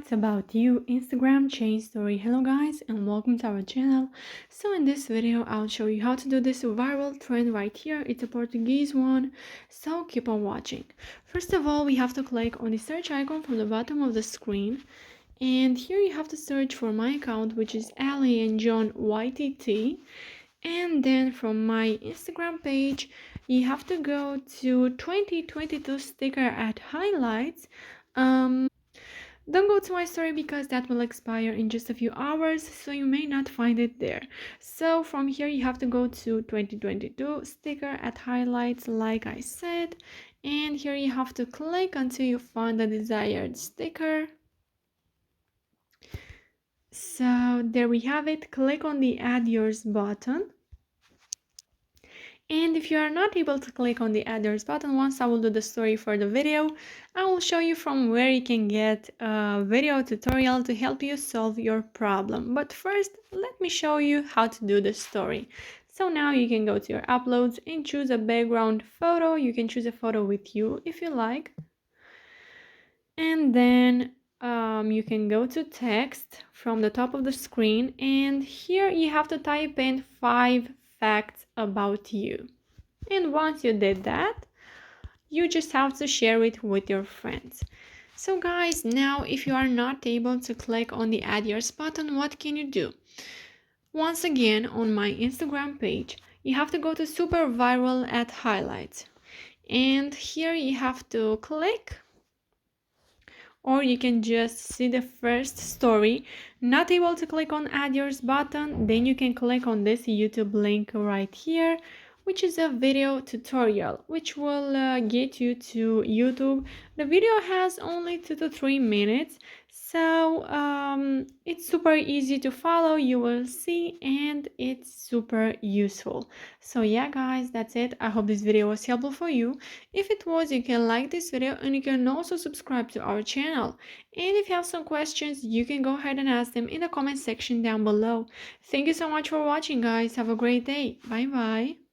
Facts About You Instagram Chain Story. Hello guys and welcome to our channel. So in this video I'll show you how to do this viral trend right here. It's a Portuguese one, so keep on watching. First of all, we have to click on the search icon from the bottom of the screen, and here you have to search for my account, which is Ali and John YTT. And then from my Instagram page you have to go to 2022 sticker at highlights. Don't go to my story because that will expire in just a few hours, so you may not find it there. So from here you have to go to 2022 sticker at highlights, like I said, and here you have to click until you find the desired sticker. So there we have it. Click on the add yours button. And if you are not able to click on the add yours button, once I will do the story for the video, I will show you from where you can get a video tutorial to help you solve your problem. But first, let me show you how to do the story. So now you can go to your uploads and choose a background photo. You can choose a photo with you if you like. And then you can go to text from the top of the screen, and here you have to type in 5 facts about you. And once you did that, you just have to share it with your friends. So guys, now if you are not able to click on the add yours button, what can you do? Once again, on my Instagram page, you have to go to super viral at highlights, and here you have to click, or you can just see the first story. Not able to click on add yours button, then you can click on this YouTube link right here, which is a video tutorial which will get you to YouTube. The video has only 2 to 3 minutes, so it's super easy to follow, you will see, and it's super useful. So yeah guys, that's it. I hope this video was helpful for you. If it was, you can like this video and you can also subscribe to our channel. And if you have some questions, you can go ahead and ask them in the comment section down below. Thank you so much for watching guys. Have a great day. Bye bye.